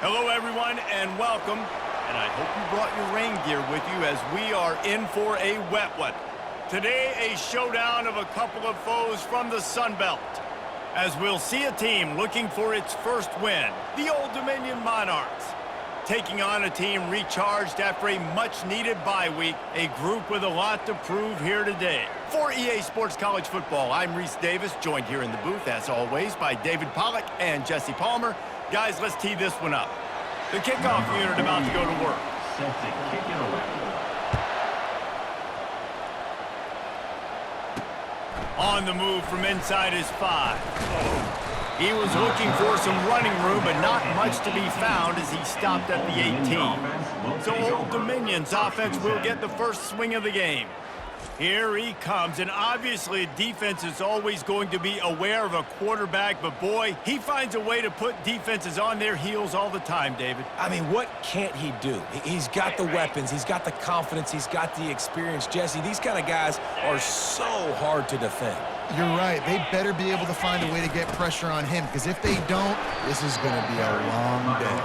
Hello, everyone, and welcome. And I hope you brought your rain gear with you as we are in for a wet one. Today, a showdown of a couple of foes from the Sun Belt. As we'll see a team looking for its first win, the Old Dominion Monarchs, taking on a team recharged after a much-needed bye week, a group with a lot to prove here today. For EA Sports College Football, I'm Reese Davis, joined here in the booth, as always, by David Pollack and Jesse Palmer. Guys, let's tee this one up. The kickoff unit about to go to work. Set to kick it away. On the move from inside his 5. He was looking for some running room, but not much to be found as he stopped at the 18. So Old Dominion's offense will get the first swing of the game. Here he comes, and obviously defense is always going to be aware of a quarterback, but boy, he finds a way to put defenses on their heels all the time, David. I mean, what can't he do? He's got the weapons, he's got the confidence, he's got the experience. Jesse, these kind of guys are so hard to defend. You're right. They better be able to find a way to get pressure on him, because if they don't, this is going to be a long day.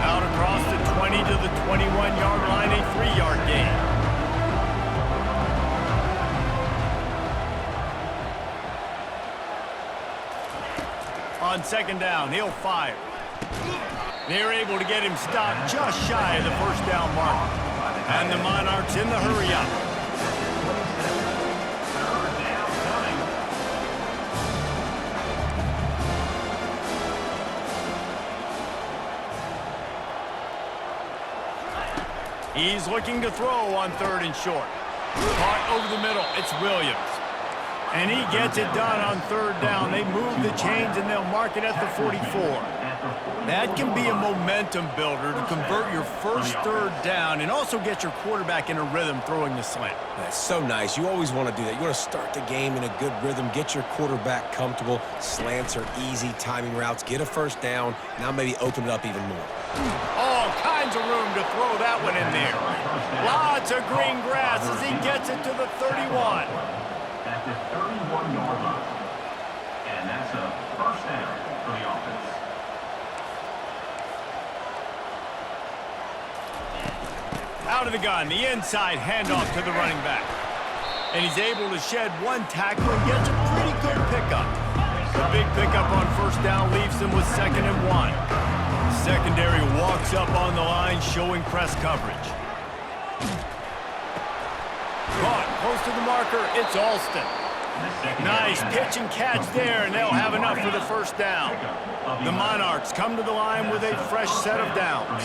Out across the 20 to the 21-yard line, a 3-yard gain. On second down, he'll fire. They're able to get him stopped just shy of the first down mark. And the Monarchs in the hurry-up. He's looking to throw on 3rd and short. Caught over the middle, it's Williams. And he gets it done on 3rd down. They move the chains, and they'll mark it at the 44. That can be a momentum builder to convert your first 3rd down and also get your quarterback in a rhythm throwing the slant. That's so nice. You always want to do that. You want to start the game in a good rhythm, get your quarterback comfortable. Slants are easy, timing routes, get a first down. Now maybe open it up even more. All kinds of room to throw that one in there. Lots of green grass as he gets it to the 31. At the 31-yard line. And that's a first down for the offense. Out of the gun, the inside handoff to the running back. And he's able to shed one tackle and gets a pretty good pickup. The big pickup on first down leaves them with 2nd and 1. Secondary walks up on the line, showing press coverage. Caught close to the marker, it's Alston. Nice pitch and catch there, and they'll have enough for the first down. The Monarchs come to the line with a fresh set of downs.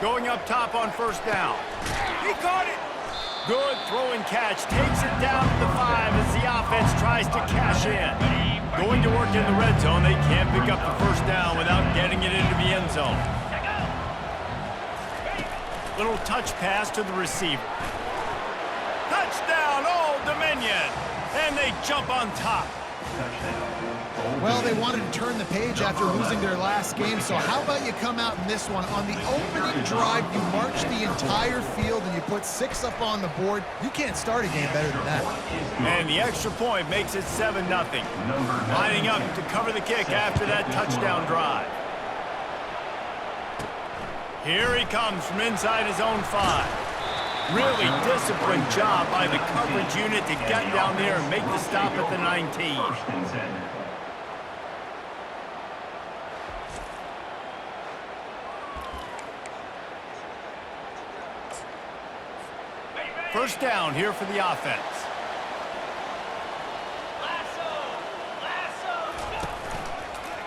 Going up top on first down. He caught it. Good throw and catch. Takes it down to the 5 as the offense tries to cash in. Going to work in the red zone. They can't pick up the first down without getting it into the end zone. Little touch pass to the receiver. Touchdown, Old Dominion. And they jump on top. Well, they wanted to turn the page after losing their last game, so how about you come out in this one? On the opening drive, you march the entire field and you put 6 up on the board. You can't start a game better than that. And the extra point makes it 7-0. Lining up to cover the kick after that touchdown drive. Here he comes from inside his own 5. Really disciplined job by the coverage unit to get down there and make the stop at the 19. First down here for the offense.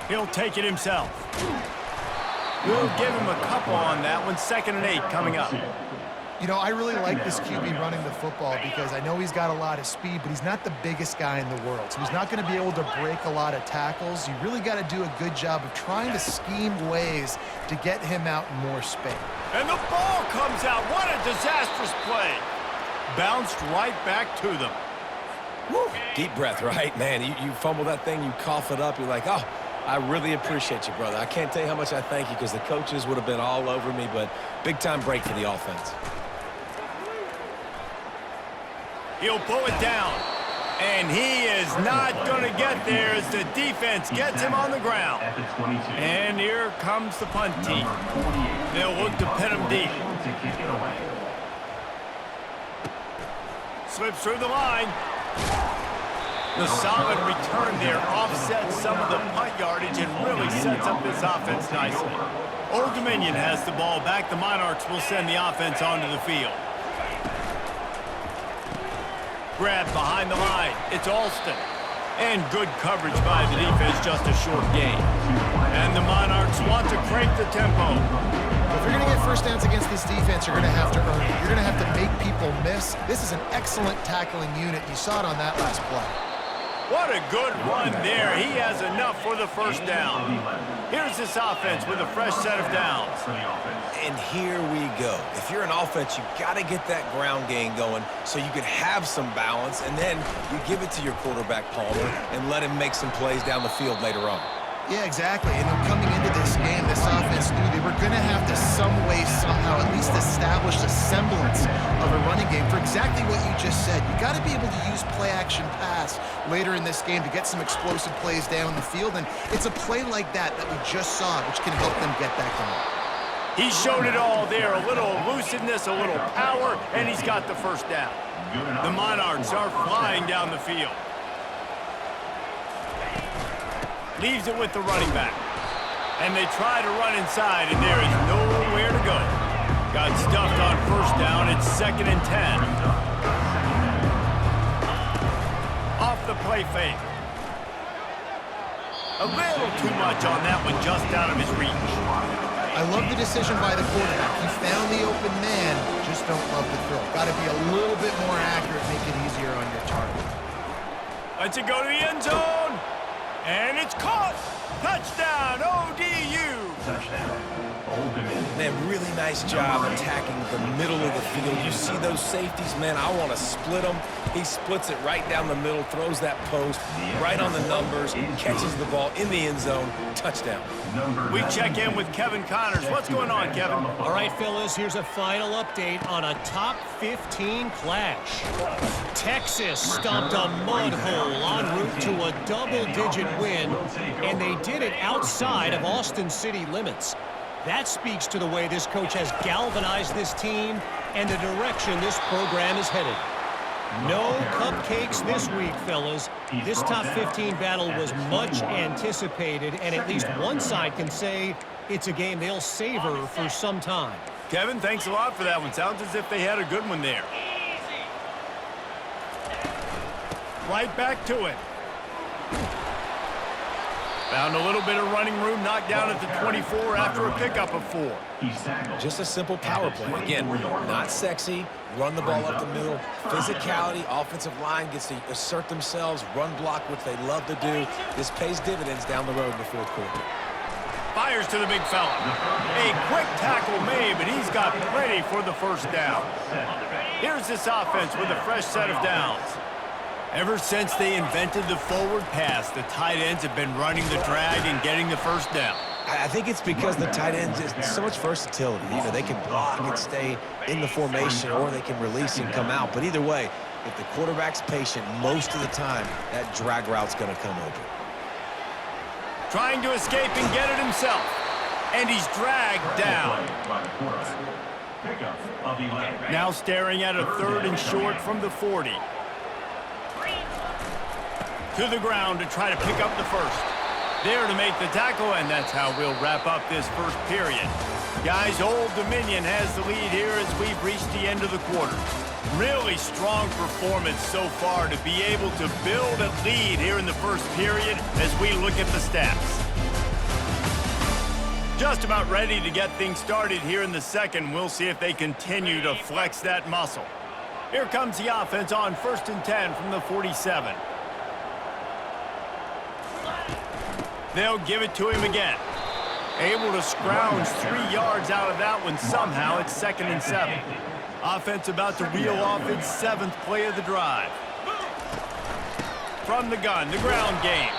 He'll take it himself. We'll give him a couple on that one. 2nd and 8 coming up. You know, I really like this QB running the football because I know he's got a lot of speed, but he's not the biggest guy in the world. So he's not going to be able to break a lot of tackles. You really got to do a good job of trying to scheme ways to get him out in more space. And the ball comes out. What a disastrous play. Bounced right back to them. Woo. Deep breath, right? Man, you fumble that thing, you cough it up, you're like, oh, I really appreciate you, brother. I can't tell you how much I thank you because the coaches would have been all over me, but big-time break for the offense. He'll pull it down. And he is not going to get there as the defense gets him on the ground. At the 22. And here comes the punt team. Number 48. They'll look to pin him deep. To kick it away. Slips through the line. The solid return there offsets some of the punt yardage and really sets up this offense nicely. Old Dominion has the ball back. The Monarchs will send the offense onto the field. Grab behind the line. It's Alston. And good coverage by the defense, just a short gain. And the Monarchs want to crank the tempo. If you're going to get first downs against this defense, you're going to have to earn it. You're going to have to make people miss. This is an excellent tackling unit. You saw it on that last play. What a good run there. He has enough for the first down. Here's this offense with a fresh set of downs. And here we go. If you're an offense, you got to get that ground game going so you can have some balance, and then you give it to your quarterback, Palmer, and let him make some plays down the field later on. Yeah, exactly. And coming into this game, this offense knew they were going to have to some way, somehow, at least establish a semblance of a running game for exactly what you just said. You got to be able to use play-action pass later in this game to get some explosive plays down the field, and it's a play like that we just saw, which can help them get that going. He showed it all there, a little elusiveness, a little power, and he's got the first down. The Monarchs are flying down the field. Leaves it with the running back. And they try to run inside, and there is nowhere to go. Got stuffed on first down. It's 2nd and 10. Off the play fake. A little too much on that one, just out of his reach. I love the decision by the quarterback. He found the open man, just don't love the throw. Got to be a little bit more accurate, make it easier on your target. Lets it go to the end zone. And it's caught! Touchdown, ODU! Touchdown. Old Dominion. Man, really nice job attacking the middle of the field. You see those safeties, man, I want to split them. He splits it right down the middle, throws that post, right on the numbers, catches the ball in the end zone, touchdown. We check in with Kevin Connors. What's going on, Kevin? All right, fellas, here's a final update on a top 15 clash. Texas stomped a mud hole en route to a double-digit win, and they did it outside of Austin city limits. That speaks to the way this coach has galvanized this team and the direction this program is headed. No cupcakes this week, fellas. This top 15 battle was much anticipated, and at least one side can say it's a game they'll savor for some time. Kevin, thanks a lot for that one. Sounds as if they had a good one there. Right back to it. Found a little bit of running room, knocked down at the 24 after a pickup of 4. Just a simple power play. Again, not sexy, run the ball up the middle, physicality, offensive line gets to assert themselves, run block, which they love to do. This pays dividends down the road in the fourth quarter. Fires to the big fella. A quick tackle made, but he's got plenty for the first down. Here's this offense with a fresh set of downs. Ever since they invented the forward pass, the tight ends have been running the drag and getting the first down. I think it's because the tight ends is so much versatility. You know, they can block and stay in the formation, or they can release and come out. But either way, if the quarterback's patient most of the time, that drag route's going to come open. Trying to escape and get it himself. And he's dragged down. Now staring at a 3rd and short from the 40. To the ground to try to pick up the first. There to make the tackle, and that's how we'll wrap up this first period. Guys, Old Dominion has the lead here as we've reached the end of the quarter. Really strong performance so far to be able to build a lead here in the first period as we look at the stats. Just about ready to get things started here in the second. We'll see if they continue to flex that muscle. Here comes the offense on 1st and 10 from the 47. They'll give it to him again. Able to scrounge 3 yards out of that one somehow. It's 2nd and 7. Offense about to reel off its 7th play of the drive. From the gun, the ground game.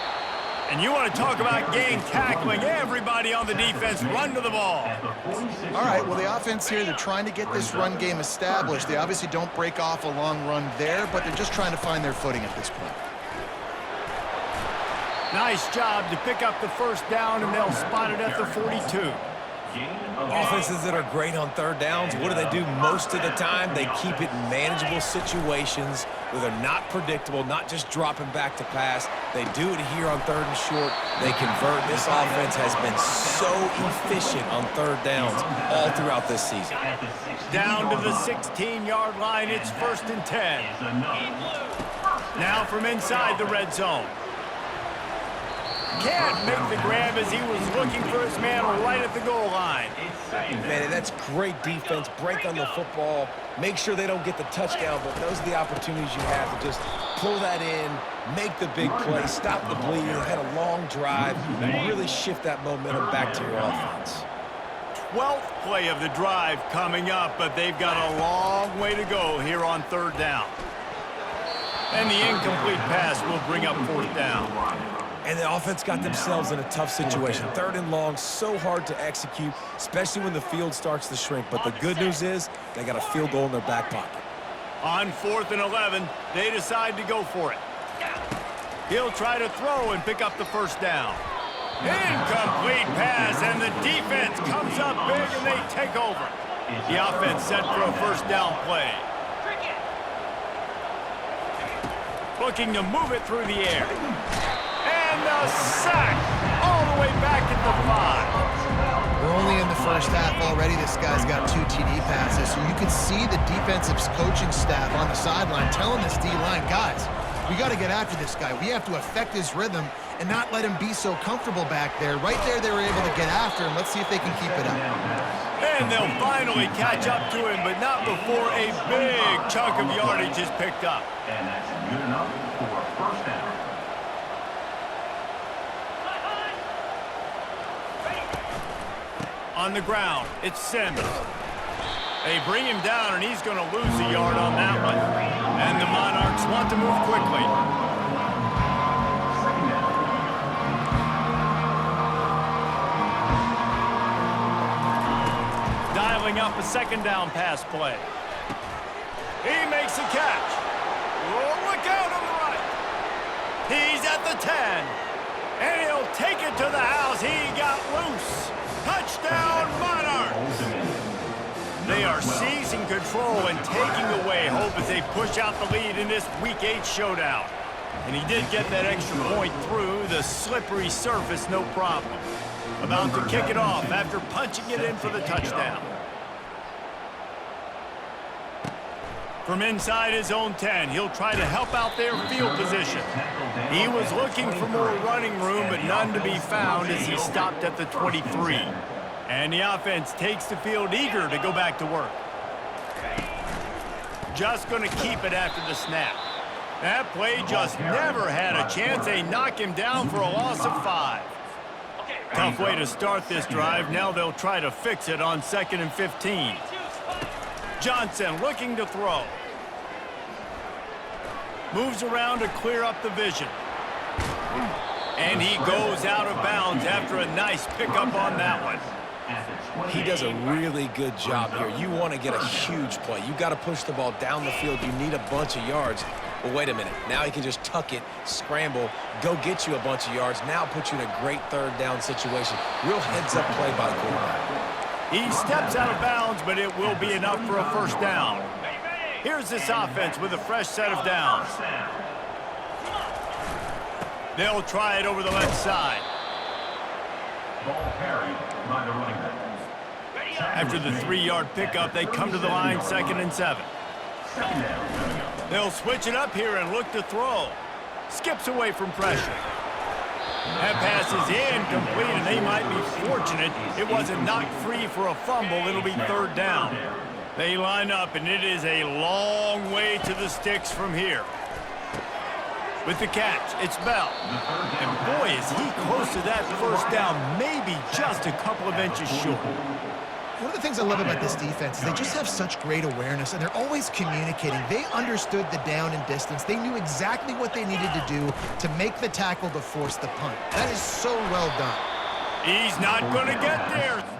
And you want to talk about game tackling. Everybody on the defense run to the ball. All right, well, the offense here, they're trying to get this run game established. They obviously don't break off a long run there, but they're just trying to find their footing at this point. Nice job to pick up the first down, and they'll spot it at the 42. Offenses that are great on third downs, what do? Most of the time, they keep it in manageable situations where they're not predictable, not just dropping back to pass. They do it here on third and short. They convert. This offense has been so efficient on third downs all throughout this season. Down to the 16-yard line, it's 1st and 10. Now from inside the red zone. Can't make the grab as he was looking for his man right at the goal line. Man, that's great defense. Break on the football. Make sure they don't get the touchdown, but those are the opportunities you have to just pull that in, make the big play, stop the bleeding. They've had a long drive, and really shift that momentum back to your offense. 12th play of the drive coming up, but they've got a long way to go here on third down. And the incomplete pass will bring up 4th down. And the offense got themselves in a tough situation. Third and long, so hard to execute, especially when the field starts to shrink. But the good news is they got a field goal in their back pocket. On 4th and 11, they decide to go for it. He'll try to throw and pick up the first down. Incomplete pass, and the defense comes up big, and they take over. The offense set for a first down play. Looking to move it through the air. And a sack all the way back at the 5. We're only in the first half already. This guy's got 2 TD passes. So you can see the defensive coaching staff on the sideline telling this D-line, guys, we got to get after this guy. We have to affect his rhythm and not let him be so comfortable back there. Right there, they were able to get after him. Let's see if they can keep it up. And they'll finally catch up to him, but not before a big chunk of yardage is picked up. And that's good enough for a first down. On the ground, it's Sims. They bring him down, and he's going to lose a yard on that one. And the Monarchs want to move quickly. Dialing up a second down pass play. He makes a catch. Oh, look out on the right. He's at the 10. And he'll take it to the house. He got loose. Touchdown, Monarchs! They are seizing control and taking away hope as they push out the lead in this Week 8 showdown. And he did get that extra point through the slippery surface, no problem. About to kick it off after punching it in for the touchdown. From inside his own 10, he'll try to help out their field position. He was looking for more running room, but none to be found as he stopped at the 23. And the offense takes the field eager to go back to work. Just going to keep it after the snap. That play just never had a chance. They knock him down for a loss of 5. Tough way to start this drive. Now they'll try to fix it on 2nd and 15. Johnson looking to throw. Moves around to clear up the vision. And he goes out of bounds after a nice pickup on that one. He does a really good job here. You want to get a huge play. You got to push the ball down the field. You need a bunch of yards. Well, wait a minute. Now he can just tuck it, scramble, go get you a bunch of yards. Now put you in a great third down situation. Real heads-up play by the quarterback. He steps out of bounds, but it will be enough for a first down. Here's this offense with a fresh set of downs. They'll try it over the left side. Ball carried by the running back. After the 3-yard pickup, they come to the line 2nd and 7. They'll switch it up here and look to throw. Skips away from pressure. That pass is incomplete, and they might be fortunate it wasn't knocked free for a fumble. It'll be third down. They line up, and it is a long way to the sticks from here. With the catch, it's Bell. And boy, is he close to that first down, maybe just a couple of inches short. One of the things I love about this defense is they just have such great awareness, and they're always communicating. They understood the down and distance. They knew exactly what they needed to do to make the tackle to force the punt. That is so well done. He's not going to get there.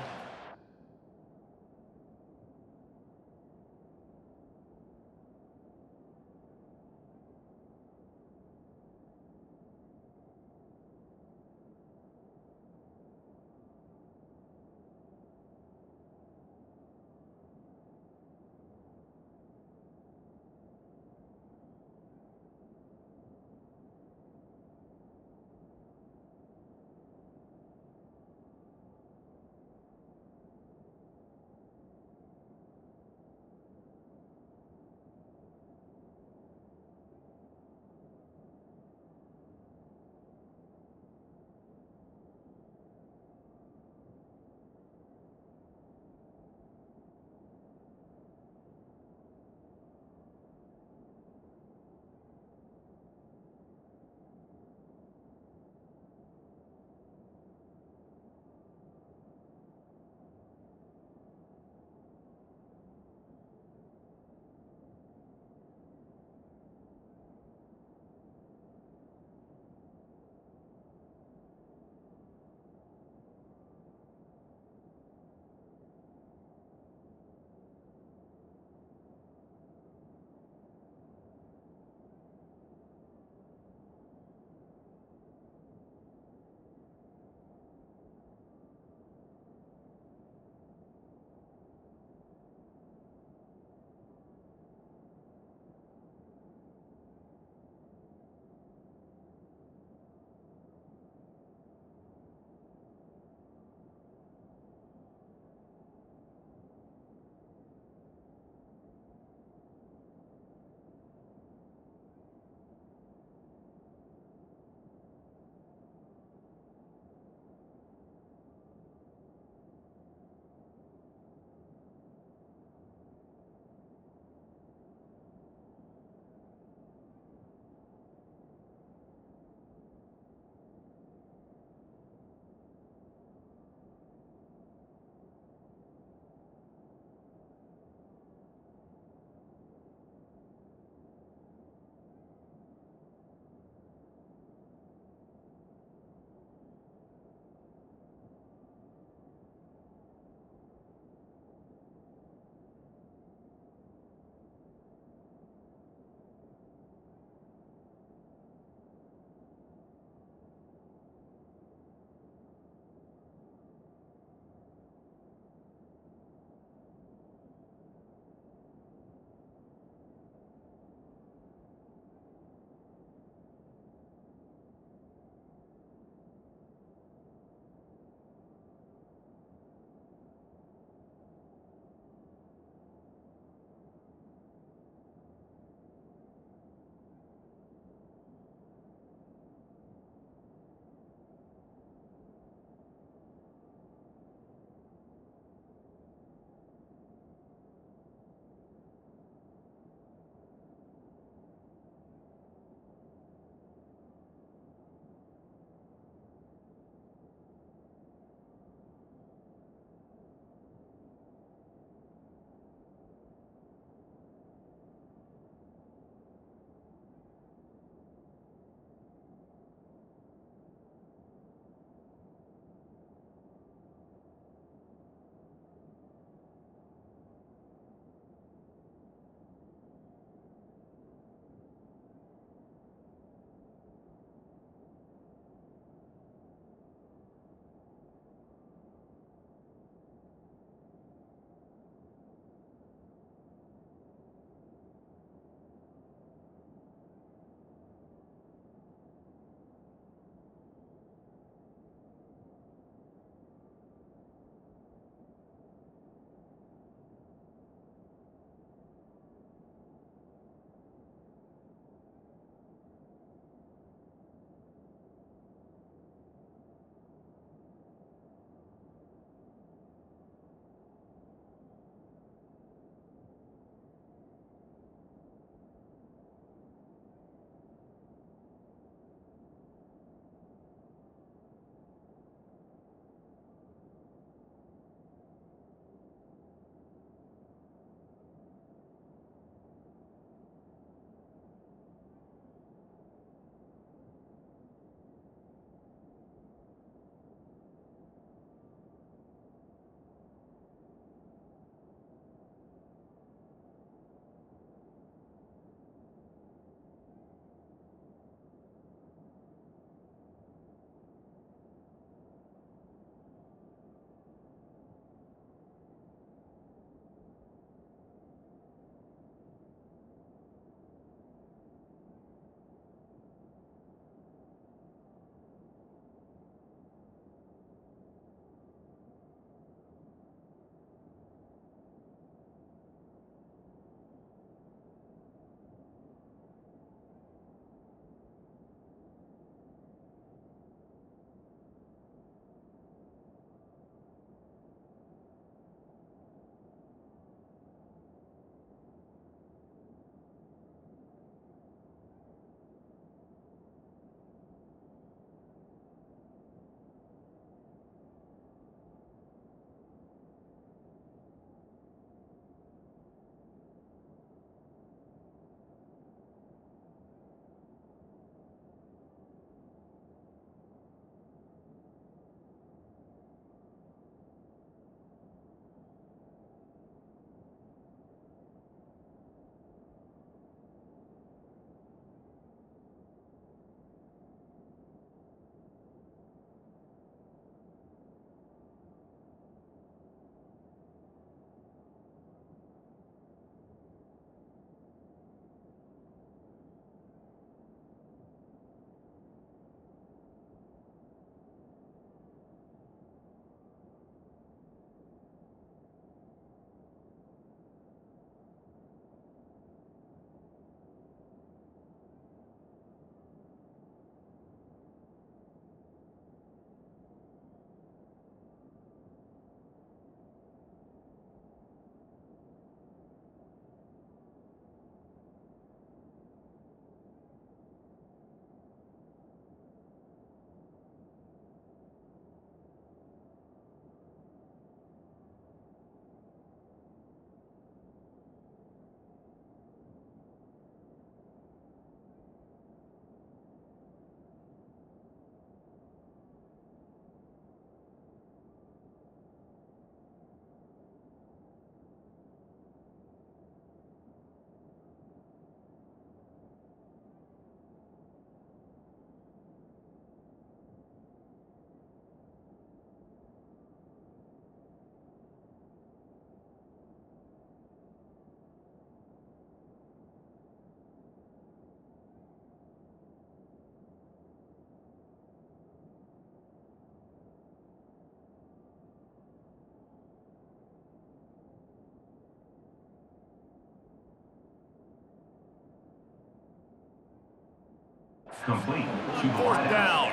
Complete to the Fourth wideout. down.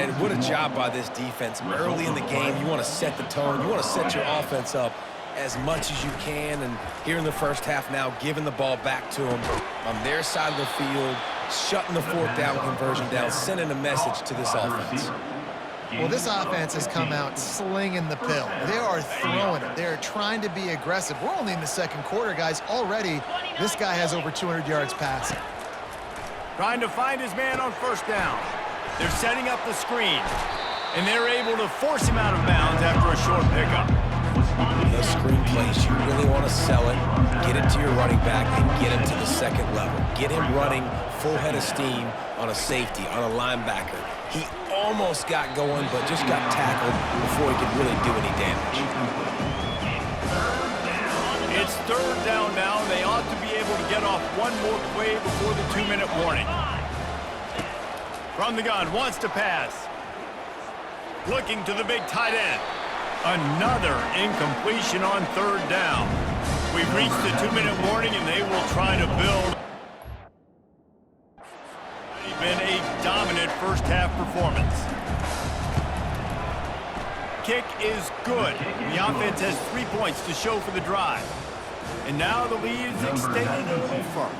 And what a job by this defense. Early in the game, you want to set the tone. You want to set your offense up as much as you can. And here in the first half now, giving the ball back to them on their side of the field, shutting the fourth down conversion down, sending a message to this offense. Well, this offense has come out slinging the pill. They are throwing it. They are trying to be aggressive. We're only in the second quarter, guys. Already, this guy has over 200 yards passing. Trying to find his man on first down. They're setting up the screen, and they're able to force him out of bounds after a short pickup. Those screen plays, you really want to sell it, get it to your running back, and get him to the second level. Get him running full head of steam on a safety, on a linebacker. He almost got going, but just got tackled before he could really do any damage. It's third down now, and they ought to be able to get off one more play before the 2-minute warning. From the gun, wants to pass. Looking to the big tight end. Another incompletion on third down. We've reached the 2-minute warning, and they will try to build. It's been a dominant first half performance. Kick is good. The offense has 3 points to show for the drive. And now the lead is extended a little further.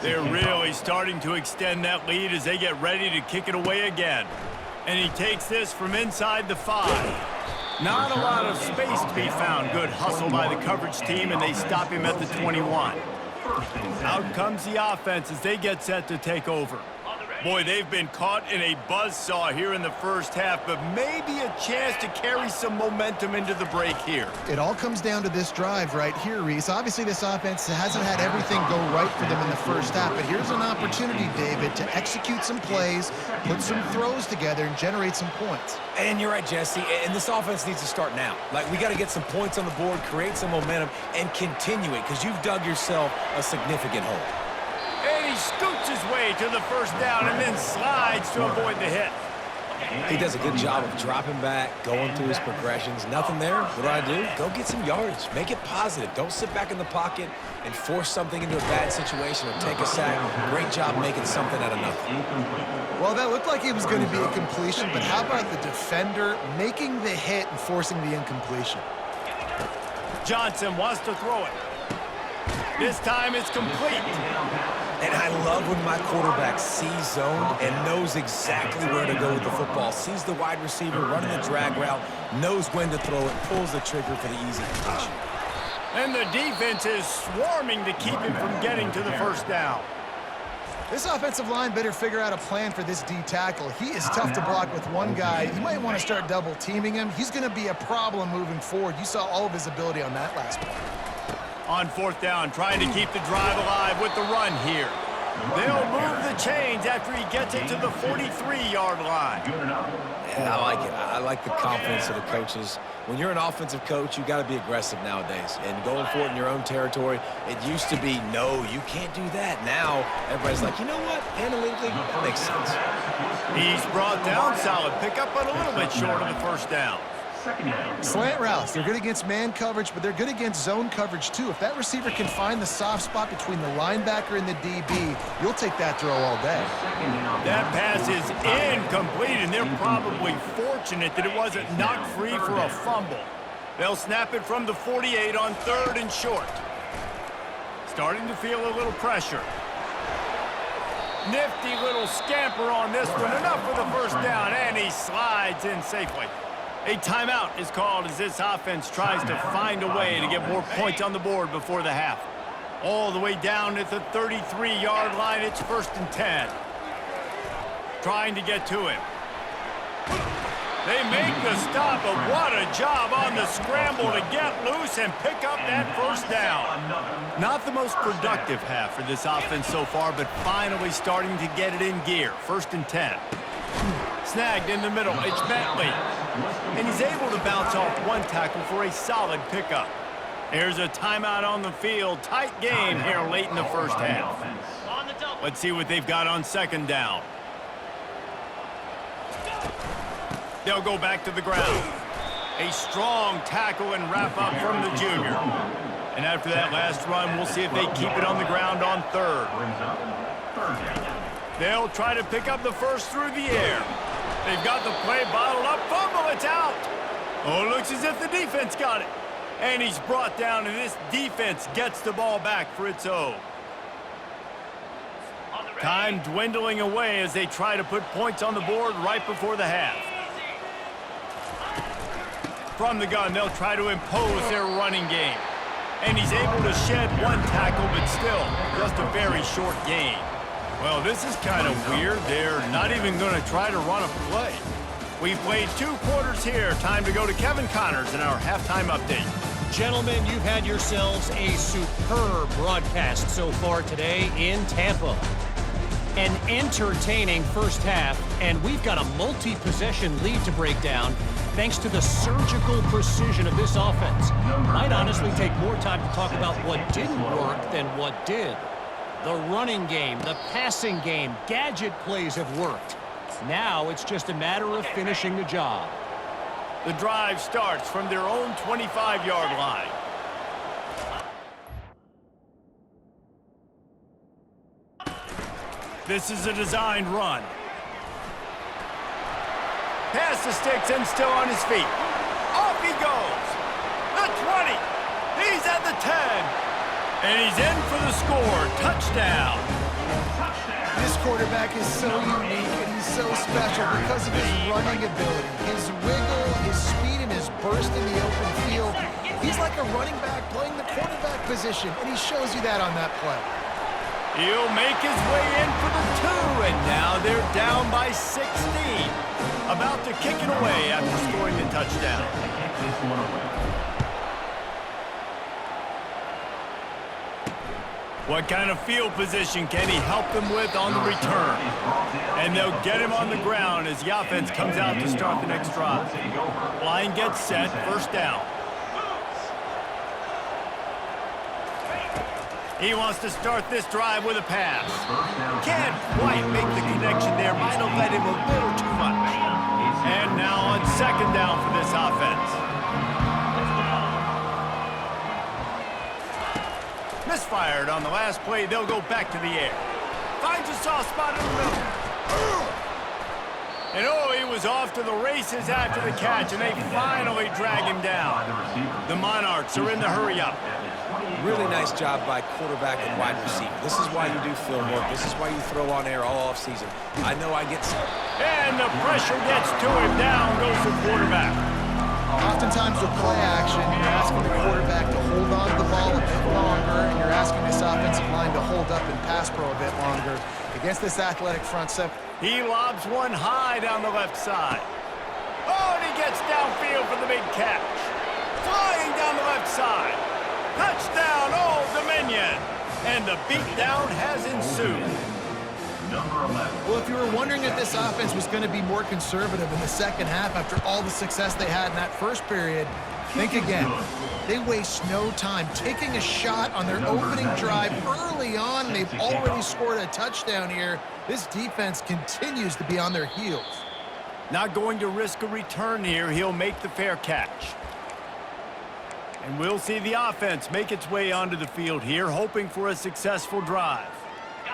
They're really starting to extend that lead as they get ready to kick it away again. And he takes this from inside the 5. Not a lot of space to be found. Good hustle by the coverage team, and they stop him at the 21. Out comes the offense as they get set to take over. Boy, they've been caught in a buzzsaw here in the first half, but maybe a chance to carry some momentum into the break here. It all comes down to this drive right here, Reese. Obviously, this offense hasn't had everything go right for them in the first half, but here's an opportunity, David, to execute some plays, put some throws together, and generate some points. And you're right, Jesse, and this offense needs to start now. Like, we got to get some points on the board, create some momentum, and continue it, because you've dug yourself a significant hole. And he scoots his way to the first down and then slides to avoid the hit. He does a good job of dropping back, going through his progressions. Nothing there. What do? Go get some yardage. Make it positive. Don't sit back in the pocket and force something into a bad situation or take a sack. Great job making something out of nothing. Well, that looked like it was going to be a completion, but how about the defender making the hit and forcing the incompletion? Johnson wants to throw it. This time it's complete. And I love when my quarterback sees zone and knows exactly where to go with the football. Sees the wide receiver running the drag route, knows when to throw it, pulls the trigger for the easy completion. And the defense is swarming to keep him from getting to the first down. This offensive line better figure out a plan for this D tackle. He is tough to block with one guy. You might want to start double teaming him. He's going to be a problem moving forward. You saw all of his ability on that last play. On fourth down, trying to keep the drive alive with the run here. They'll move the chains after he gets it to the 43-yard line. Yeah, I like it. I like the confidence of the coaches. When you're an offensive coach, you got to be aggressive nowadays. And going for it in your own territory, it used to be, no, you can't do that. Now, everybody's like, you know what? Analytically, that makes sense. He's brought down, solid pickup, but a little bit short of the first down. Slant routes, they're good against man coverage, but they're good against zone coverage too. If that receiver can find the soft spot between the linebacker and the DB, you'll take that throw all day. That pass is incomplete, and they're probably fortunate that it wasn't knocked free for a fumble. They'll snap it from the 48 on third and short. Starting to feel a little pressure. Nifty little scamper on this one, enough for the first down, and he slides in safely. A timeout is called as this offense tries to find a way to get more points on the board before the half. All the way down at the 33-yard line, it's 1st and 10. Trying to get to him. They make the stop, but what a job on the scramble to get loose and pick up that first down. Not the most productive half for this offense so far, but finally starting to get it in gear. 1st and 10. Snagged in the middle, it's Bentley. And he's able to bounce off one tackle for a solid pickup. There's a timeout on the field. Tight game here late in the first half. Let's see what they've got on second down. They'll go back to the ground. A strong tackle and wrap up from the junior. And after that last run, we'll see if they keep it on the ground on third. They'll try to pick up the first through the air. They've got the play bottled up. Fumble, it's out. Oh, it looks as if the defense got it. And he's brought down, and this defense gets the ball back for its own. Time dwindling away as they try to put points on the board right before the half. From the gun, they'll try to impose their running game. And he's able to shed one tackle, but still, just a very short gain. Well, this is kind of weird. They're not even going to try to run a play. We've played 2 quarters here. Time to go to Kevin Connors in our halftime update. Gentlemen, you've had yourselves a superb broadcast so far today in Tampa. An entertaining first half, and we've got a multi-possession lead to break down thanks to the surgical precision of this offense. Might honestly take more time to talk about what didn't work than what did. The running game, the passing game, gadget plays have worked. Now it's just a matter of finishing the job. The drive starts from their own 25-yard line. This is a designed run. Pass the sticks and still on his feet. Off he goes. The 20. He's at the 10. And he's in for the score. Touchdown. This quarterback is so unique and he's so special because of his running ability, his wiggle, his speed, and his burst in the open field. He's like a running back playing the quarterback position, and he shows you that on that play. He'll make his way in for the 2, and now they're down by 16. About to kick it away after scoring the touchdown. What kind of field position can he help them with on the return? And they'll get him on the ground as the offense comes out to start the next drive. Line gets set, first down. He wants to start this drive with a pass. Can't quite make the connection there. Might have led him a little too much. And now on second down for this offense. Misfired on the last play. They'll go back to the air. Finds a soft spot in the middle. And oh, he was off to the races after the catch, and they finally drag him down. The Monarchs are in the hurry-up. Really nice job by quarterback and wide receiver. This is why you do film work. This is why you throw on air all offseason. I know I get some. And the pressure gets to him. Down goes the quarterback. Oftentimes with play action, you're asking the quarterback to hold on to the ball a bit longer, and you're asking this offensive line to hold up and pass pro a bit longer. Against this athletic front seven. He lobs one high down the left side. Oh, and he gets downfield for the big catch. Flying down the left side. Touchdown, Old Dominion. And the beatdown has ensued. Well, if you were wondering if this offense was going to be more conservative in the second half after all the success they had in that first period, think again. They waste no time taking a shot on their opening drive early on. They've already scored a touchdown here. This defense continues to be on their heels. Not going to risk a return here. He'll make the fair catch. And we'll see the offense make its way onto the field here, hoping for a successful drive.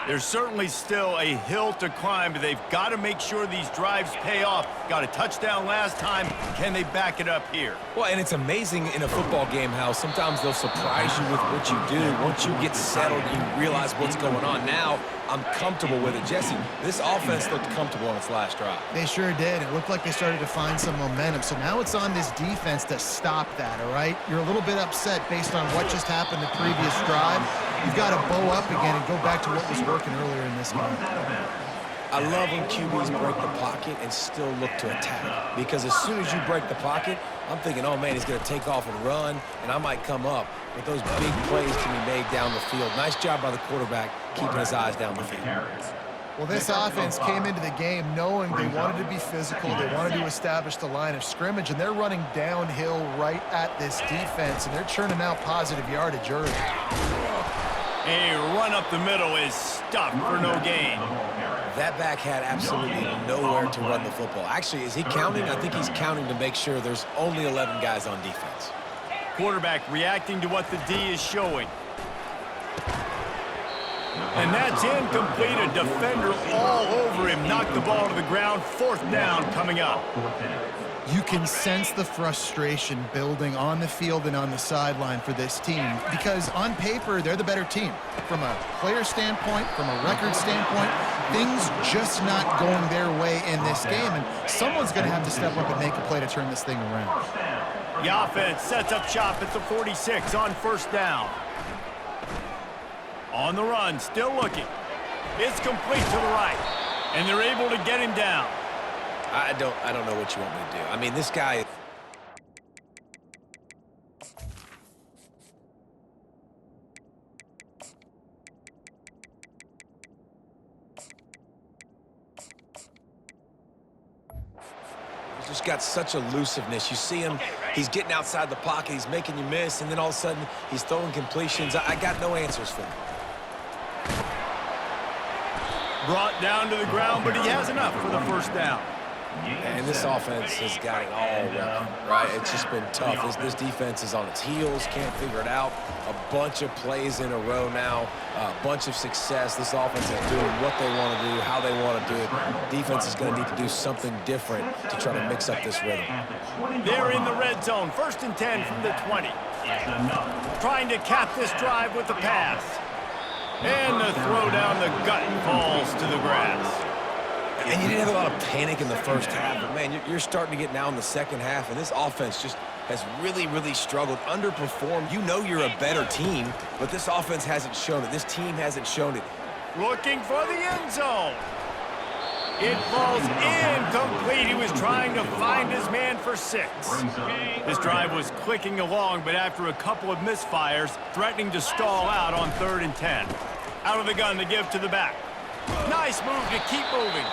There's certainly still a hill to climb, but they've got to make sure these drives pay off. Got a touchdown last time. Can they back it up here? Well, and it's amazing in a football game how sometimes they'll surprise you with what you do. Once you get settled, you realize what's going on. Now, I'm comfortable with it. Jesse, this offense looked comfortable on its last drive. They sure did. It looked like they started to find some momentum. So now it's on this defense to stop that, all right? You're a little bit upset based on what just happened the previous drive. You've got to bow up again and go back to what was working earlier in this game. I love when QBs break the pocket and still look to attack. Because as soon as you break the pocket, I'm thinking, oh, man, he's going to take off and run, and I might come up. But those big plays can be made down the field. Nice job by the quarterback keeping his eyes down the field. Well, this offense came into the game knowing they wanted to be physical. They wanted to establish the line of scrimmage, and they're running downhill right at this defense, and they're churning out positive yardage early. A run up the middle is stuffed for no gain. That back had absolutely nowhere to run the football. Actually, is he counting? I think he's counting to make sure there's only 11 guys on defense. Quarterback reacting to what the D is showing. And that's incomplete. A defender all over him. Knocked the ball to the ground. Fourth down coming up. You can sense the frustration building on the field and on the sideline for this team because on paper, they're the better team. From a player standpoint, from a record standpoint, things just not going their way in this game, and someone's going to have to step up and make a play to turn this thing around. The offense sets up shop at the 46 on first down. On the run, still looking. It's complete to the right, and they're able to get him down. I don't know what you want me to do. I mean, this guy... He's just got such elusiveness. You see him, he's getting outside the pocket, he's making you miss, and then all of a sudden, he's throwing completions. I got no answers for him. Brought down to the ground, but he has enough for the first down. And this offense has got it all wrong, right? It's just been tough. This defense is on its heels, can't figure it out. A bunch of plays in a row now, a bunch of success. This offense is doing what they want to do, how they want to do it. Defense is going to need to do something different to try to mix up this rhythm. They're in the red zone, 1st and 10 from the 20. Trying to cap this drive with the pass. And the throw down the gut falls to the grass. And you didn't have a lot of panic in the first half, but, man, you're starting to get now in the second half, and this offense just has really, really struggled, underperformed. You know you're a better team, but this offense hasn't shown it. This team hasn't shown it. Looking for the end zone. It falls incomplete. He was trying to find his man for 6. This drive was clicking along, but after a couple of misfires, threatening to stall out on 3rd and 10. Out of the gun to give to the back. Nice move to keep moving.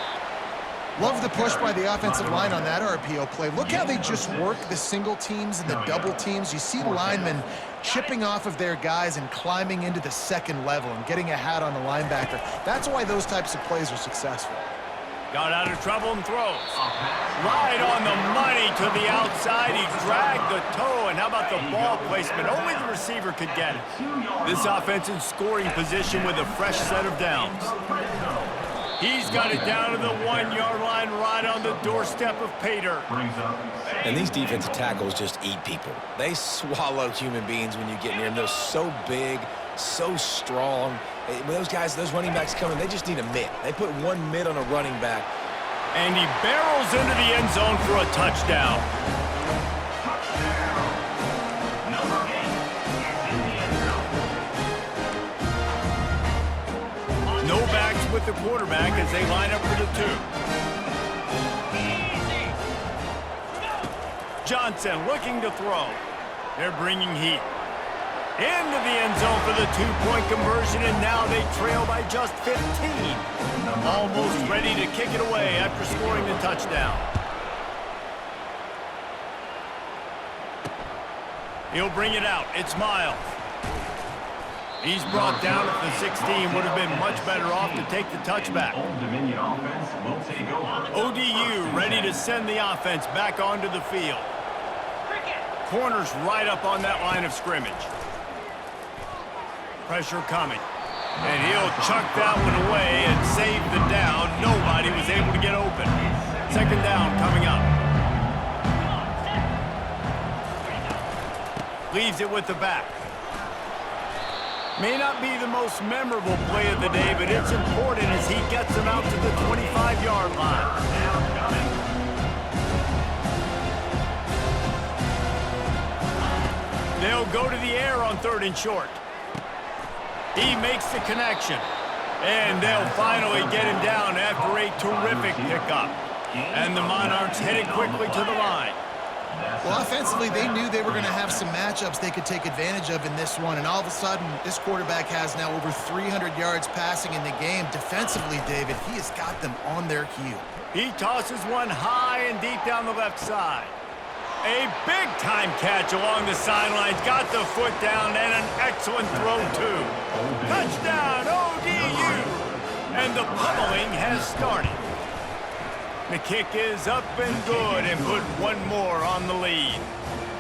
Love the push by the offensive line on that RPO play. Look how they just work the single teams and the double teams. You see linemen chipping off of their guys and climbing into the second level and getting a hat on the linebacker. That's why those types of plays are successful. Got out of trouble and throws. Right on the money to the outside. He dragged the toe, and how about the ball placement? Only the receiver could get it. This offense in scoring position with a fresh set of downs. He's got it down to the 1-yard line right on the doorstep of pay dirt. And these defensive tackles just eat people. They swallow human beings when you get near them. They're so big, so strong. When those guys, those running backs come in, they just need a mitt. They put one mitt on a running back. And he barrels into the end zone for a touchdown. No backs with the quarterback as they line up for the 2. Johnson looking to throw. They're bringing heat. Into the end zone for the 2-point conversion, and now they trail by just 15. Almost ready to kick it away after scoring the touchdown. He'll bring it out. It's Miles. He's brought down at the 16. Would have been much better off to take the touchback. ODU ready to send the offense back onto the field. Corners right up on that line of scrimmage. Pressure coming. And he'll chuck that one away and save the down. Nobody was able to get open. 2nd down coming up. Leaves it with the back. May not be the most memorable play of the day, but it's important as he gets him out to the 25-yard line. They'll go to the air on 3rd and short. He makes the connection. And they'll finally get him down after a terrific pickup. And the Monarchs headed quickly to the line. Well, offensively, they knew they were going to have some matchups they could take advantage of in this one, and all of a sudden, this quarterback has now over 300 yards passing in the game. Defensively, David, he has got them on their heel. He tosses one high and deep down the left side. A big-time catch along the sidelines, got the foot down, and an excellent throw, too. Touchdown, ODU! And the pummeling has started. The kick is up and good and put one more on the lead.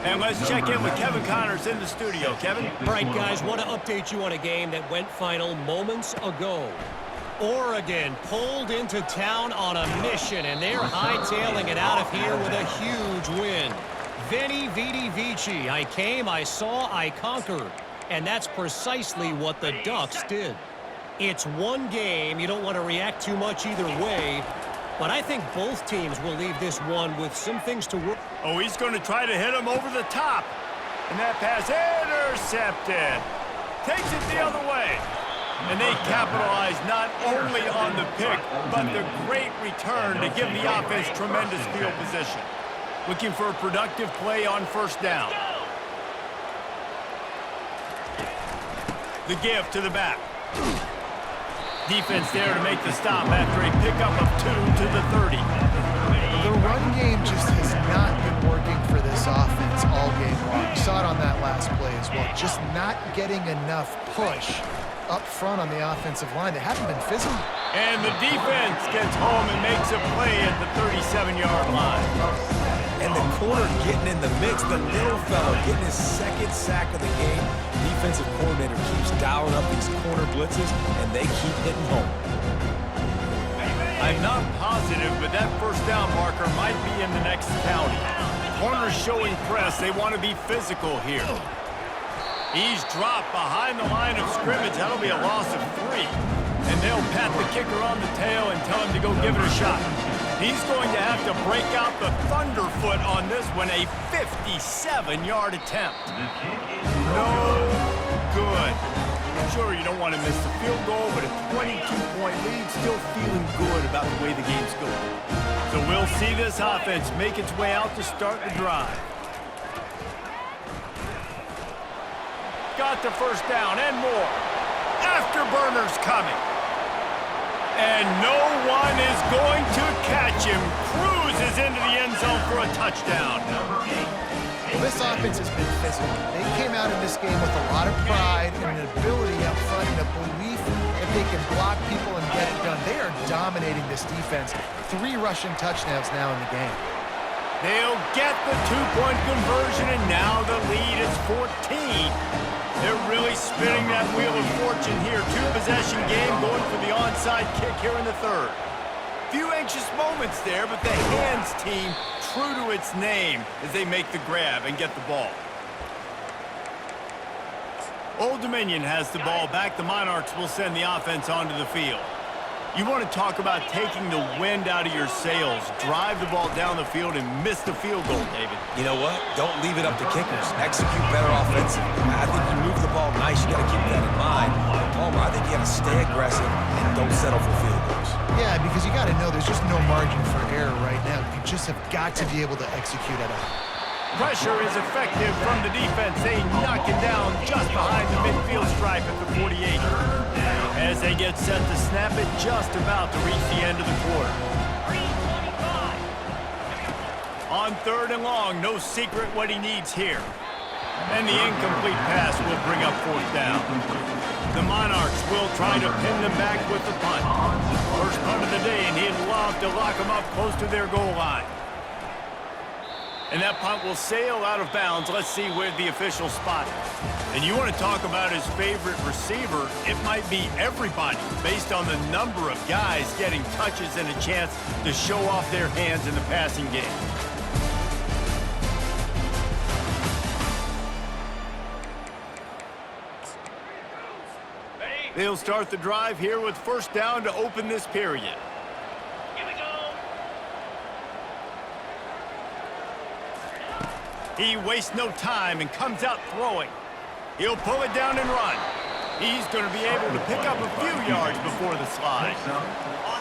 And let's check in with Kevin Connors in the studio. Kevin? All right, guys, want to update you on a game that went final moments ago. Oregon pulled into town on a mission, and they're hightailing it out of here with a huge win. Veni, vidi, vici. I came, I saw, I conquered. And that's precisely what the Ducks did. It's one game. You don't want to react too much either way. But I think both teams will leave this one with some things to work. Oh, he's going to try to hit him over the top. And that pass intercepted. Takes it the other way. And they capitalize not only on the pick, but the great return to give the offense tremendous field position. Looking for a productive play on first down. The give to the back. Defense there to make the stop after a pickup of 2 to the 30. The run game just has not been working for this offense all game long. You saw it on that last play as well. Just not getting enough push up front on the offensive line. They haven't been physical. And the defense gets home and makes a play at the 37-yard line. And the corner getting in the mix. The little fellow getting his second sack of the game. Defensive coordinator keeps dialing up these corner blitzes, and they keep hitting home. I'm not positive, but that first down marker might be in the next county. Corners showing press. They want to be physical here. He's dropped behind the line of scrimmage. That'll be a loss of 3. And they'll pat the kicker on the tail and tell him to go give it a shot. He's going to have to break out the thunderfoot on this one, a 57-yard attempt. No good. Sure, you don't want to miss the field goal, but a 22-point lead, still feeling good about the way the game's going. So we'll see this offense make its way out to start the drive. Got the first down and more. Afterburners coming. And no one is going to catch him. Cruises into the end zone for a touchdown. Well, this offense has been physical. They came out in this game with a lot of pride and an ability up front and a belief that they can block people and get it done. They are dominating this defense. 3 rushing touchdowns now in the game. They'll get the 2-point conversion, and now the lead is 14. They're really spinning that wheel of fortune here. 2-possession game going for the onside kick here in the third. Few anxious moments there, but the hands team true to its name as they make the grab and get the ball. Old Dominion has the ball back. The Monarchs will send the offense onto the field. You want to talk about taking the wind out of your sails. Drive the ball down the field and miss the field goal, David. You know what? Don't leave it up to kickers. Execute better offensively. I think you move the ball nice. You got to keep that in mind. Palmer, I think you got to stay aggressive and don't settle for field goals. Yeah, because you got to know there's just no margin for error right now. You just have got to be able to execute at a Pressure is effective from the defense. They knock it down just behind the midfield stripe at the 48. As they get set to snap it, just about to reach the end of the quarter. On 3rd and long, no secret what he needs here. And the incomplete pass will bring up 4th down. The Monarchs will try to pin them back with the punt. First punt of the day, and he'd love to lock them up close to their goal line. And that punt will sail out of bounds. Let's see where the official spot it. And you want to talk about his favorite receiver, it might be everybody based on the number of guys getting touches and a chance to show off their hands in the passing game. They'll start the drive here with first down to open this period. He wastes no time and comes out throwing. He'll pull it down and run. He's going to be able to pick up a few yards before the slide.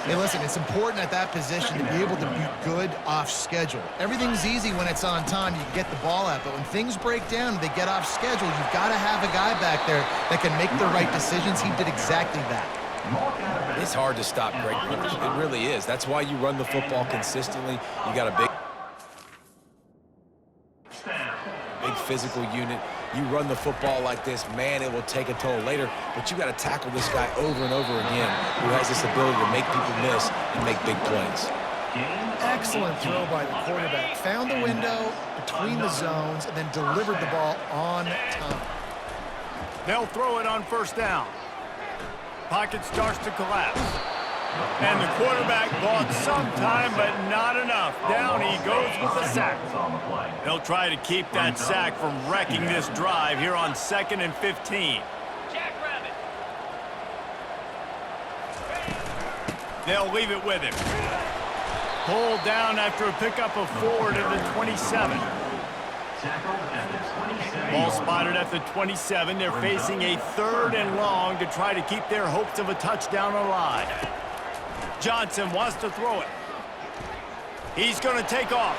Hey, listen, it's important at that position to be able to be good off schedule. Everything's easy when it's on time. You can get the ball out, but when things break down and they get off schedule, you've got to have a guy back there that can make the right decisions. He did exactly that. It's hard to stop Greg Parrish. It really is. That's why you run the football consistently. You got a big physical unit. You run the football like this, man, it will take a toll later, but you got to tackle this guy over and over again who has this ability to make people miss and make big plays. Excellent throw by the quarterback. Found the window between the zones and then delivered the ball on time. They'll throw it on first down. Pocket starts to collapse. And the quarterback bought some time, but not enough. Down he goes with the sack. They'll try to keep that sack from wrecking this drive here on 2nd and 15. They'll leave it with him. Pulled down after a pickup of 4 to the 27. Ball spotted at the 27. They're facing a 3rd and long to try to keep their hopes of a touchdown alive. Johnson wants to throw it. He's going to take off.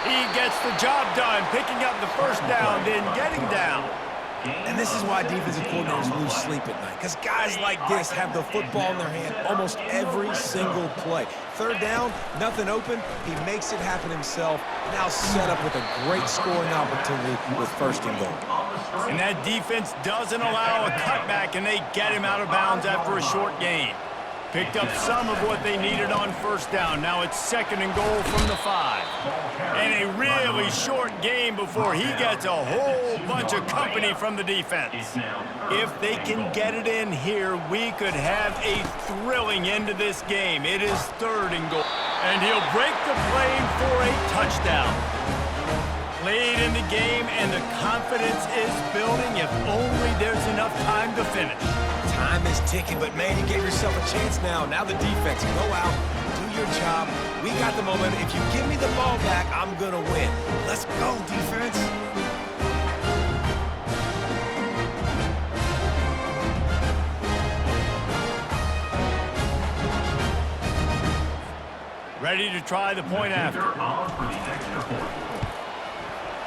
He gets the job done, picking up the first down, then getting down. And this is why defensive coordinators lose sleep at night, because guys like this have the football in their hand almost every single play. 3rd down, nothing open, he makes it happen himself, now set up with a great scoring opportunity with 1st and goal. And that defense doesn't allow a cutback, and they get him out of bounds after a short gain. Picked up some of what they needed on 1st down. Now it's 2nd and goal from the 5. And a really short game before he gets a whole bunch of company from the defense. If they can get it in here, we could have a thrilling end to this game. It is 3rd and goal. And he'll break the plane for a touchdown. Late in the game, and the confidence is building if only there's enough time to finish. Time is ticking, but man, you gave yourself a chance now. Now the defense, go out, do your job. We got the momentum. If you give me the ball back, I'm going to win. Let's go, defense. Ready to try the point after.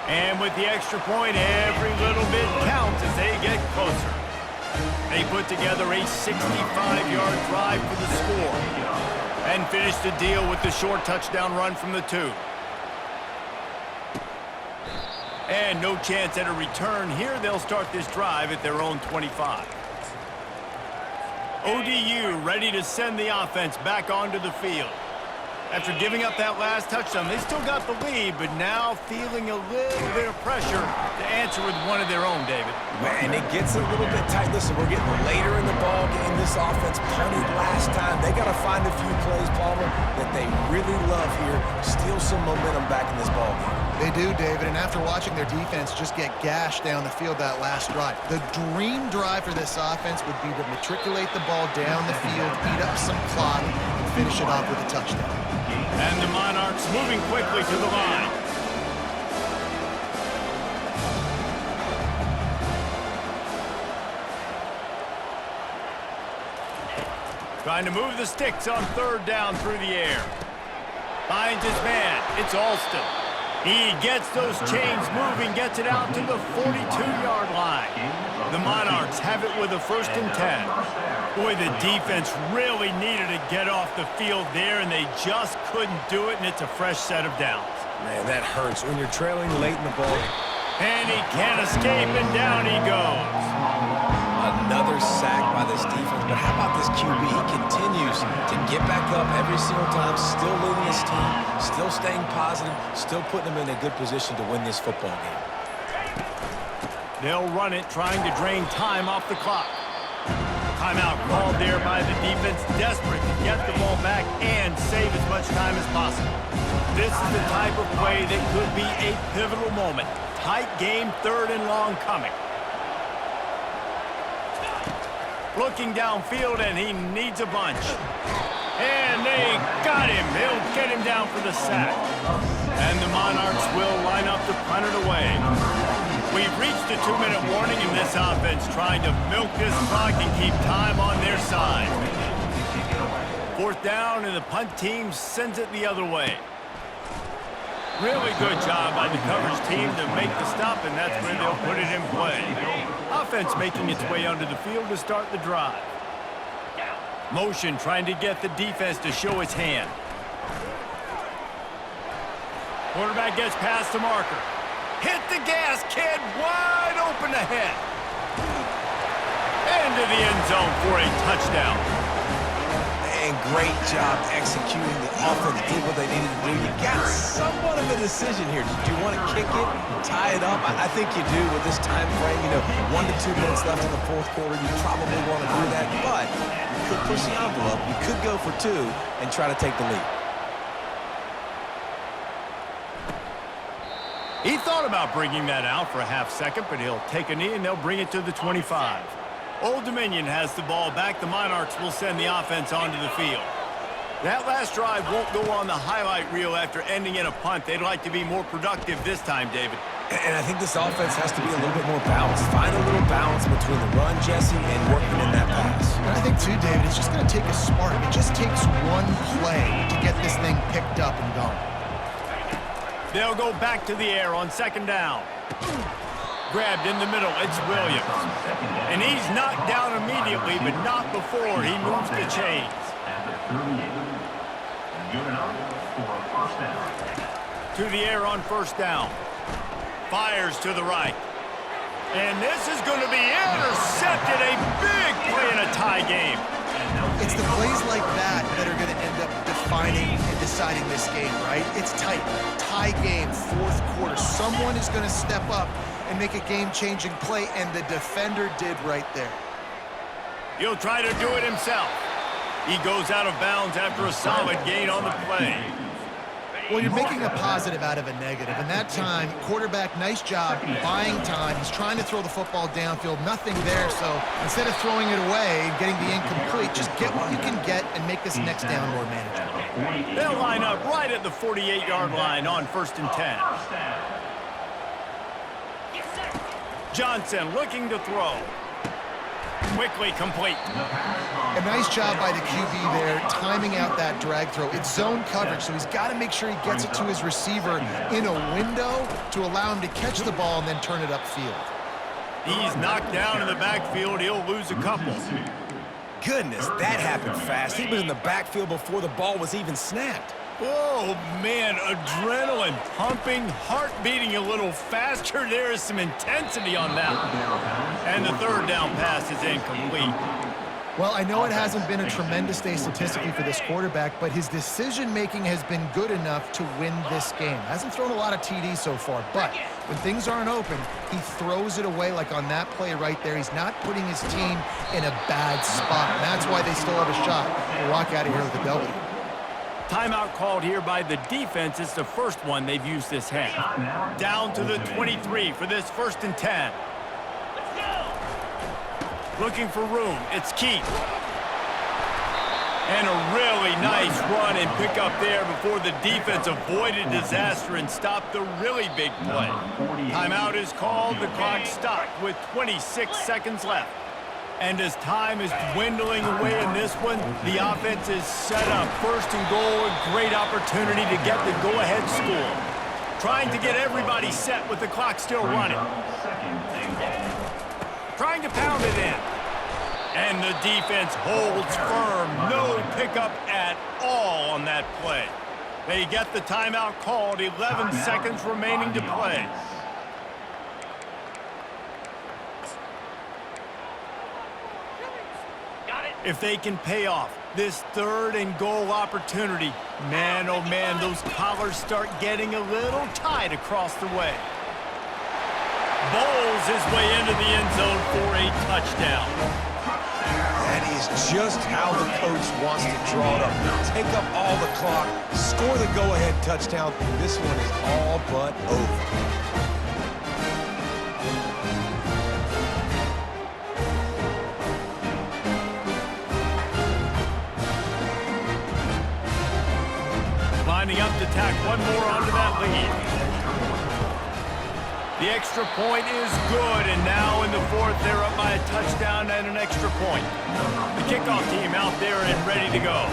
And with the extra point, every little bit counts as they get closer. They put together a 65-yard drive for the score and finish the deal with the short touchdown run from the 2. And no chance at a return here. They'll start this drive at their own 25. ODU ready to send the offense back onto the field. After giving up that last touchdown, they still got the lead, but now feeling a little bit of pressure to answer with one of their own, David. Man, it gets a little bit tight. Listen, we're getting later in the ball game. This offense punted last time. They got to find a few plays, Palmer, that they really love here. Steal some momentum back in this ball game. They do, David, and after watching their defense just get gashed down the field that last drive, the dream drive for this offense would be to matriculate the ball down the field, eat up some clock, and finish it off with a touchdown. And the Monarchs moving quickly to the line. Trying to move the sticks on 3rd down through the air. Finds his man. It's Alston. He gets those chains moving, gets it out to the 42-yard line. The Monarchs have it with a 1st and 10. Boy, the defense really needed to get off the field there, and they just couldn't do it, and it's a fresh set of downs. Man, that hurts when you're trailing late in the ball. And he can't escape, and down he goes. Another sack by this defense, but how about this QB? He continues to get back up every single time, still leading his team, still staying positive, still putting them in a good position to win this football game. They'll run it, trying to drain time off the clock. Timeout called there by the defense, desperate to get the ball back and save as much time as possible. This is the type of play that could be a pivotal moment. Tight game, 3rd and long coming. Looking downfield, and he needs a bunch. And they got him. They'll get him down for the sack. And the Monarchs will line up to punt it away. We've reached a 2-minute warning in this offense, trying to milk this clock and keep time on their side. 4th down, and the punt team sends it the other way. Really good job by the coverage team to make the stop, and that's where they'll put it in play. Offense making its way onto the field to start the drive. Motion trying to get the defense to show its hand. Quarterback gets past the marker. Hit the gas, kid. Wide open ahead. Into the end zone for a touchdown. And great job executing. The offense did what they needed to do. You got somewhat of a decision here. Do you want to kick it, tie it up? I think you do with this time frame. 1 to 2 minutes left in the fourth quarter. You probably want to do that, but you could push the envelope. You could go for 2 and try to take the lead. He thought about bringing that out for a half second, but he'll take a knee and they'll bring it to the 25. Old Dominion has the ball back. The Monarchs will send the offense onto the field. That last drive won't go on the highlight reel after ending in a punt. They'd like to be more productive this time, David. And I think this offense has to be a little bit more balanced. Find a little balance between the run, Jesse, and working in that pass. And I think, too, David, it's just going to take a spark. It just takes one play to get this thing picked up and going. They'll go back to the air on second down. Grabbed in the middle, it's Williams. And he's knocked down immediately, but not before he moves the chains. At the 38. Good enough for a first down. To the air on first down. Fires to the right. And this is going to be intercepted. A big play in a tie game. It's the plays like that that are going to end up defining and deciding this game, right? It's tight. Tie game, fourth quarter. Someone is going to step up and make a game-changing play, and the defender did right there. He'll try to do it himself. He goes out of bounds after a solid gain on the play. Well, you're making a positive out of a negative. And that time, quarterback, nice job buying time. He's trying to throw the football downfield. Nothing there, so instead of throwing it away and getting the incomplete, just get what you can get and make this next down more manageable. They'll line up right at the 48-yard line on first and 10. Johnson looking to throw. Quickly complete. A nice job by the QB there, timing out that drag throw. It's zone coverage, so he's got to make sure he gets it to his receiver in a window to allow him to catch the ball and then turn it upfield. He's knocked down in the backfield. He'll lose a couple. Goodness, that happened fast. He was in the backfield before the ball was even snapped. Oh, man, adrenaline pumping, heart beating a little faster. There is some intensity on that one. And the third down pass is incomplete. Well, I know it hasn't been a tremendous day statistically for this quarterback, but his decision-making has been good enough to win this game. Hasn't thrown a lot of TDs so far, but when things aren't open, he throws it away like on that play right there. He's not putting his team in a bad spot, and that's why they still have a shot to walk out of here with a W. Timeout called here by the defense. It's the first one they've used this half. Down to the 23 for this first and 10. Looking for room. It's Keith. And a really nice run and pick up there before the defense avoided disaster and stopped the really big play. Timeout is called. The clock stopped with 26 seconds left. And as time is dwindling away in this one, the offense is set up. First and goal, a great opportunity to get the go-ahead score. Trying to get everybody set with the clock still running. Trying to pound it in. And the defense holds firm. No pickup at all on that play. They get the timeout called. 11 seconds remaining to play. If they can pay off this third and goal opportunity, man, oh man, those collars start getting a little tight across the way. Bowls his way into the end zone for a touchdown. That is just how the coach wants to draw it up. Take up all the clock, score the go-ahead touchdown. This one is all but over. Lining up to tack one more onto that lead. The extra point is good, and now in the fourth, they're up by a touchdown and an extra point. The kickoff team out there and ready to go.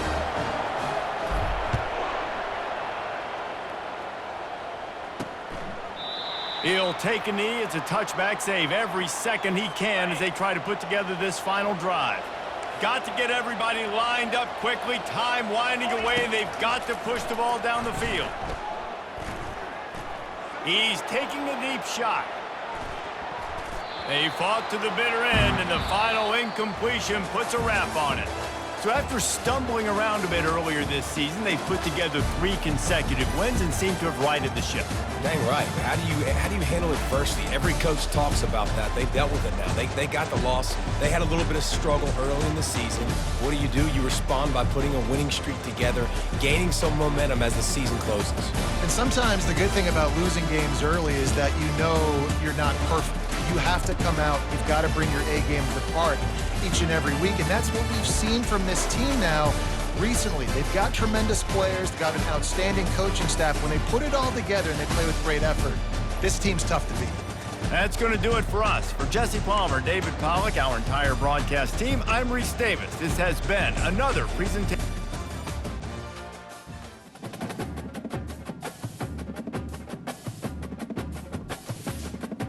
He'll take a knee. It's a touchback save every second he can as they try to put together this final drive. Got to get everybody lined up quickly. Time winding away, and they've got to push the ball down the field. He's taking a deep shot. They fought to the bitter end, and the final incompletion puts a wrap on it. So after stumbling around a bit earlier this season, they've put together 3 consecutive wins and seem to have righted the ship. Dang right. How do you handle adversity? Every coach talks about that. They dealt with it now. They got the loss. They had a little bit of struggle early in the season. What do? You respond by putting a winning streak together, gaining some momentum as the season closes. And sometimes the good thing about losing games early is that you know you're not perfect. You have to come out. You've got to bring your A game to the park each and every week, and that's what we've seen from this team now recently. They've got tremendous players. They've got an outstanding coaching staff. When they put it all together and they play with great effort, this team's tough to beat. That's going to do it for us. For Jesse Palmer, David Pollack, our entire broadcast team, I'm Reese Davis. This has been another presentation.